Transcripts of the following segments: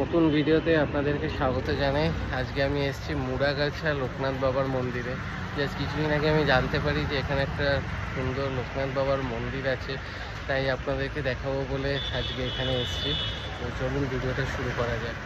নতুন ভিডিওতে আপনাদেরকে স্বাগত জানাই। আজকে আমি এসেছি মুড়াগাছা লোকনাথ বাবার মন্দিরে। জাস্ট কিছুদিন আগে আমি জানতে পারি যে এখানে একটা সুন্দর লোকনাথ বাবার মন্দির আছে, তাই আপনাদেরকে দেখাবো বলে আজকে এখানে এসেছি। তো চলুন ভিডিওটা শুরু করা যাক।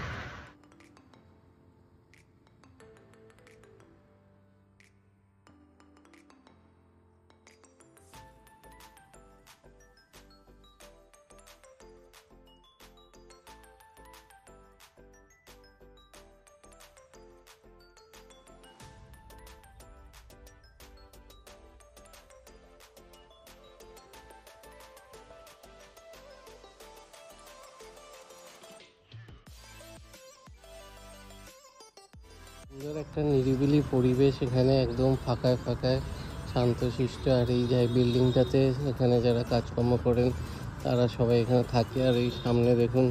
সুন্দর একটা নিরিবিলি পরিবেশ, এখানে একদম ফাঁকায় ফাঁকায় শান্তশিষ্ট। আর এই যে বিল্ডিংটাতে এখানে যারা কাজকর্ম করেন তারা সবাই এখানে থাকে। আর এই সামনে দেখুন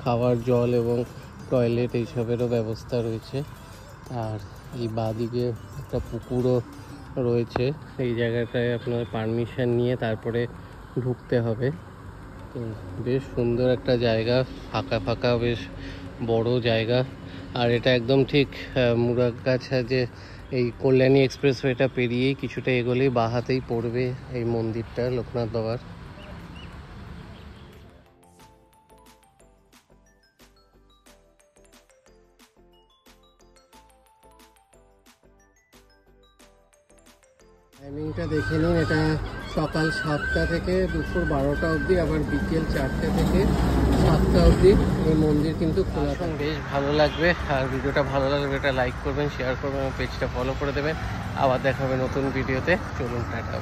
খাওয়ার জল এবং টয়লেট এইসবেরও ব্যবস্থা রয়েছে। আর এই বাঁদিকে একটা পুকুরও রয়েছে। এই জায়গাটায় আপনার পারমিশন নিয়ে তারপরে ঢুকতে হবে। তো বেশ সুন্দর একটা জায়গা, ফাঁকা ফাঁকা বেশ বড় জায়গা। আর এটা একদম ঠিক মুড়াগাছা যে এই কল্যাণী এক্সপ্রেসওয়েটা পেরিয়েই কিছুটা এগোলেই বাঁ হাতেই পড়বে এই মন্দিরটা লোকনাথ বাবার। টাইমিংটা দেখে নিন, এটা সকাল 7টা থেকে দুপুর 12টা অবধি, আবার বিকেল 4টে থেকে 7টা অবধি এই মন্দির কিন্তু খোলা থাকে। বেশ ভালো লাগবে। আর ভিডিওটা ভালো লাগবে এটা লাইক করবেন, শেয়ার করবেন এবং পেজটা ফলো করে দেবেন। আবার দেখা হবে নতুন ভিডিওতে। চলুন টাটা।